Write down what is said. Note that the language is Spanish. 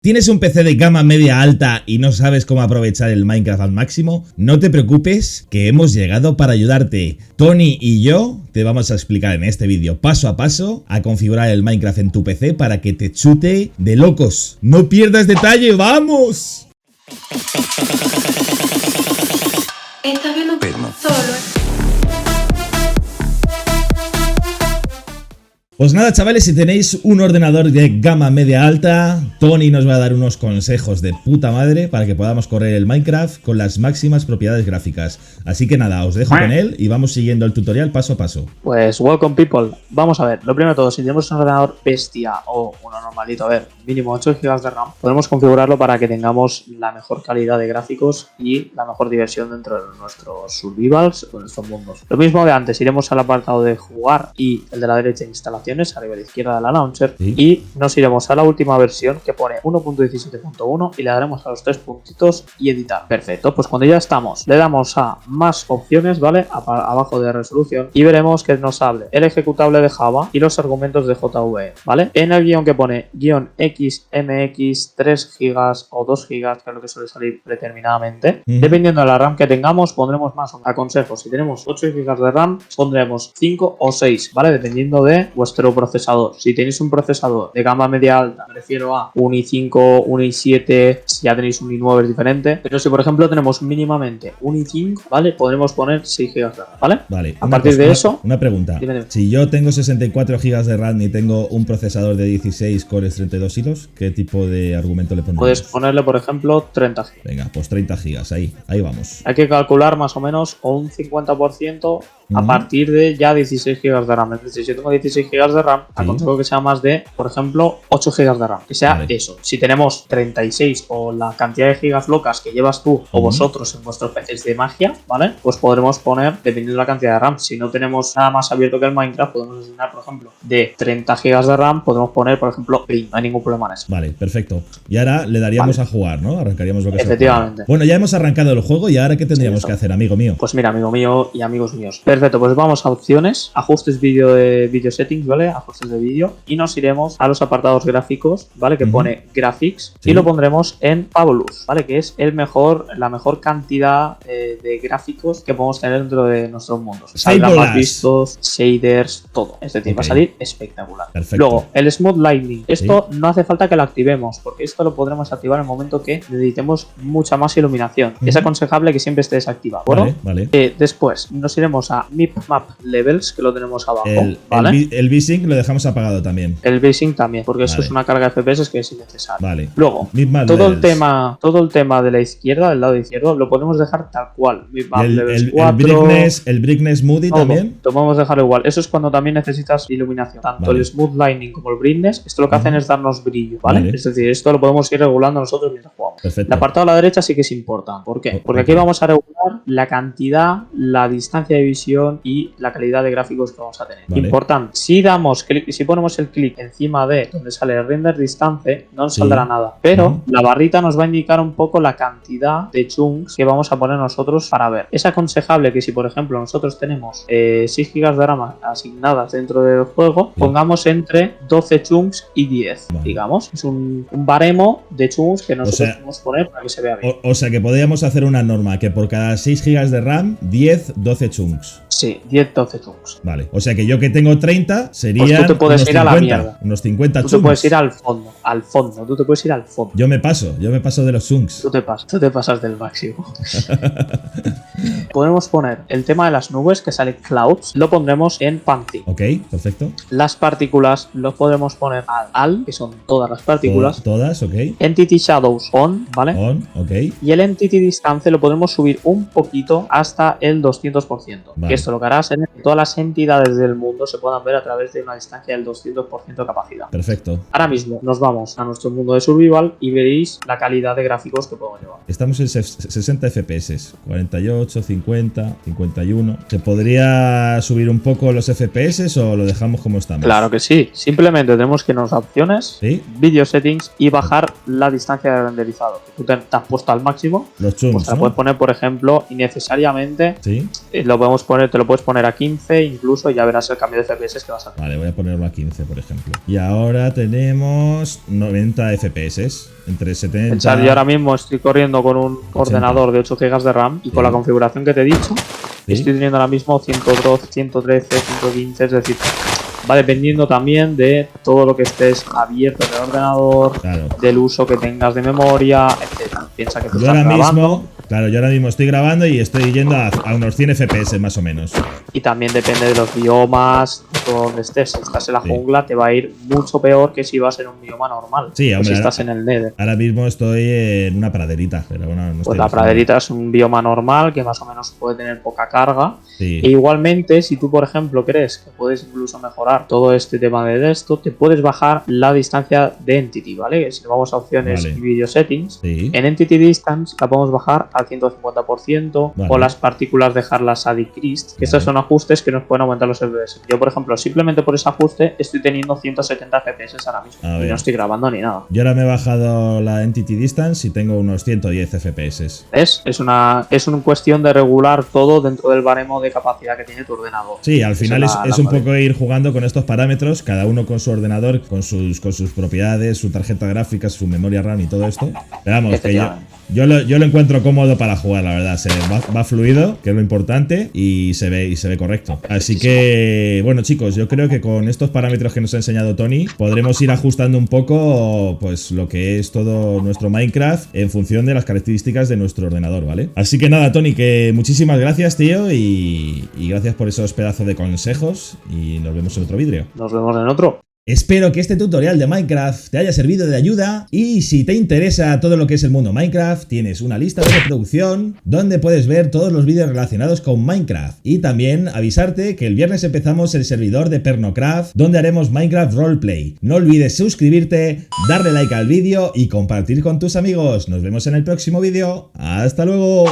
¿Tienes un PC de gama media alta y no sabes cómo aprovechar el Minecraft al máximo? No te preocupes, que hemos llegado para ayudarte. Tony y yo te vamos a explicar en este vídeo paso a paso a configurar el Minecraft en tu PC para que te chute de locos. ¡No pierdas detalle! ¡Vamos! Está viendo solo. Pues nada, chavales, si tenéis un ordenador de gama media alta, Tony nos va a dar unos consejos de puta madre para que podamos correr el Minecraft con las máximas propiedades gráficas. Así que nada, os dejo con él y vamos siguiendo el tutorial paso a paso. Pues welcome people, vamos a ver, lo primero de todo, si tenemos un ordenador bestia o uno normalito, a ver, mínimo 8 GB de RAM, podemos configurarlo para que tengamos la mejor calidad de gráficos y la mejor diversión dentro de nuestros survivals o de nuestros mundos. Lo mismo de antes, iremos al apartado de jugar y el de la derecha instalación, arriba a la izquierda de la launcher, ¿sí? Y nos iremos a la última versión que pone 1.17.1 y le daremos a los 3 puntitos y editar. Perfecto, pues cuando ya estamos le damos a más opciones, ¿vale? Abajo de resolución y veremos que nos hable el ejecutable de Java y los argumentos de JVE, ¿vale? En el guión que pone guión XMX 3 GB o 2 GB, que es lo que suele salir predeterminadamente, dependiendo de la RAM que tengamos pondremos más o menos. Aconsejo, si tenemos 8 GB de RAM pondremos 5 o 6, ¿vale? Dependiendo de vuestro procesador. Si tenéis un procesador de gama media alta, me refiero a un i5, un i7, si ya tenéis un i9 es diferente, pero si por ejemplo tenemos mínimamente un i5, ¿vale? Podremos poner 6 GB de RAM, ¿vale? Vale. A partir de eso... Una pregunta. Dime. Si yo tengo 64 GB de RAM y tengo un procesador de 16 cores 32 hilos, ¿qué tipo de argumento le pondremos? Puedes ponerle, por ejemplo, 30 GB. Venga, pues 30 GB, ahí vamos. Hay que calcular más o menos o un 50% a partir de ya 16 GB de RAM. Es decir, si yo tengo 16 GB de RAM, aconsejo que sea más de, por ejemplo, 8 GB de RAM. Que sea eso. Si tenemos 36 o la cantidad de gigas locas que llevas tú o vosotros en vuestros PCs de magia, ¿vale? Pues podremos poner, dependiendo de la cantidad de RAM. Si no tenemos nada más abierto que el Minecraft, podemos asignar, por ejemplo, de 30 GB de RAM, podemos poner, por ejemplo, 20. No hay ningún problema en eso. Vale, perfecto. Y ahora le daríamos a jugar, ¿no? Arrancaríamos lo que sea. Efectivamente. Bueno, ya hemos arrancado el juego y ahora ¿qué tendríamos que hacer, amigo mío? Pues mira, amigo mío y amigos míos. Perfecto, pues vamos a opciones, ajustes video settings, ¿vale? Ajustes de vídeo y nos iremos a los apartados gráficos, ¿vale? Que pone Graphics y lo pondremos en Fabulous, ¿vale? Que es la mejor cantidad de gráficos que podemos tener dentro de nuestros mundos. Saldrán más vistos, shaders, todo. Es decir, va a salir espectacular. Perfecto. Luego, el Smooth Lighting. Esto no hace falta que lo activemos, porque esto lo podremos activar en el momento que necesitemos mucha más iluminación. Es aconsejable que siempre esté desactivado, ¿bueno? Vale. Después nos iremos a Map Levels, que lo tenemos abajo, ¿vale? El VSync lo dejamos apagado también. El VSync también, porque eso es una carga de FPS que es innecesaria. Vale. Luego, todo el tema de la izquierda, del lado izquierdo, lo podemos dejar tal cual. El Brightness Moody también. Lo podemos dejar igual. Eso es cuando también necesitas iluminación. Tanto el Smooth Lighting como el Brightness, esto lo que hacen es darnos brillo, ¿vale? Es decir, esto lo podemos ir regulando nosotros mientras jugamos. Perfecto. El apartado a la derecha sí que es importante. ¿Por qué? Porque aquí vamos a regular la cantidad, la distancia de visión y la calidad de gráficos que vamos a tener. Importante. Si ponemos el clic encima de donde sale el render distance, no nos saldrá nada. Pero la barrita nos va a indicar un poco la cantidad de chunks que vamos a poner nosotros para ver. Es aconsejable que si, por ejemplo, nosotros tenemos 6 GB de RAM asignadas dentro del juego, pongamos entre 12 chunks y 10, digamos. Es un baremo de chunks que nosotros podemos poner para que se vea bien. O sea que podríamos hacer una norma que por cada 6 GB de RAM, 12 chunks. Sí, 10-12 chunks. Vale, o sea que yo que tengo 30 serían pues tú te puedes ir 50, a la mierda. Unos 50 chunks. Tú te puedes ir al fondo, tú te puedes ir al fondo. Yo me paso de los chunks. Tú te pasas del máximo. Podemos poner el tema de las nubes, que sale Clouds, lo pondremos en Fancy. Ok, perfecto. Las partículas los podremos poner al, que son todas las partículas. Todas, ok. Entity Shadows on, ¿vale? On, ok. Y el Entity Distance lo podemos subir un poquito hasta el 200%. Vale. Que esto lo que hará es que todas las entidades del mundo se puedan ver a través de una distancia del 200% de capacidad. Perfecto. Ahora mismo nos vamos a nuestro mundo de survival y veréis la calidad de gráficos que podemos llevar. Estamos en 60 FPS, 48, 48, 50, 51. ¿Se podría subir un poco los FPS o lo dejamos como estamos? Claro que sí. Simplemente tenemos que irnos a opciones, ¿Sí? Video Settings y bajar la distancia de renderizado. Tú te has puesto al máximo. Los chums, Pues te la ¿no? puedes poner, por ejemplo, innecesariamente. Sí. Te lo puedes poner a 15 incluso y ya verás el cambio de FPS que vas a hacer. Vale, voy a ponerlo a 15, por ejemplo. Y ahora tenemos 90 FPS. Entre 70... Pensar, yo ahora mismo estoy corriendo con un ordenador de 8 GB de RAM y con la configuración que te he dicho, ¿Sí? estoy teniendo ahora mismo 112, 113, 115, es decir, va dependiendo también de todo lo que estés abierto en el ordenador, Claro. del uso que tengas de memoria, etc. Piensa que tú Yo estás ahora grabando mismo... Claro, yo ahora mismo estoy grabando y estoy yendo a unos 100 FPS más o menos. y también depende de los biomas, de donde estés. Si estás en la Sí. jungla te va a ir mucho peor que si vas en un bioma normal. Sí, o hombre, si estás en el Nether. Ahora mismo estoy en una praderita, pero bueno, no Pues estoy la bajando. praderita es un bioma normal que más o menos puede tener poca carga. Sí. E igualmente, si tú, por ejemplo, crees que puedes incluso mejorar todo este tema de esto, te puedes bajar la distancia de Entity, ¿vale? Si vamos a opciones Vale. y Video Settings, Sí. en Entity Distance la podemos bajar al 150% Vale. o las partículas dejarlas a Decreased, que estos Vale. son ajustes que nos pueden aumentar los FPS. Yo, por ejemplo, simplemente por ese ajuste estoy teniendo 170 FPS ahora mismo A y ver. no estoy grabando ni nada. Yo ahora me he bajado la Entity Distance y tengo unos 110 FPS. ¿Ves? Es una cuestión de regular todo dentro del baremo de capacidad que tiene tu ordenador. Sí, al Esa final es es la un clave. poco ir jugando con estos parámetros, cada uno con su ordenador, con sus propiedades, su tarjeta gráfica, su memoria RAM y todo esto. Pero vamos, que Efectivamente. yo lo encuentro cómodo para jugar, la verdad. Va fluido, que es lo importante, y se ve correcto. Así que, bueno, chicos, yo creo que con estos parámetros que nos ha enseñado Tony, podremos ir ajustando un poco pues lo que es todo nuestro Minecraft en función de las características de nuestro ordenador, ¿vale? Así que nada, Tony, que muchísimas gracias, tío, y gracias por esos pedazos de consejos, y nos vemos en otro vídeo. Nos vemos en otro. Espero que este tutorial de Minecraft te haya servido de ayuda, y si te interesa todo lo que es el mundo Minecraft, tienes una lista de reproducción donde puedes ver todos los vídeos relacionados con Minecraft. Y también avisarte que el viernes empezamos el servidor de Pernocraft, donde haremos Minecraft Roleplay. No olvides suscribirte, darle like al vídeo y compartir con tus amigos. Nos vemos en el próximo vídeo. ¡Hasta luego!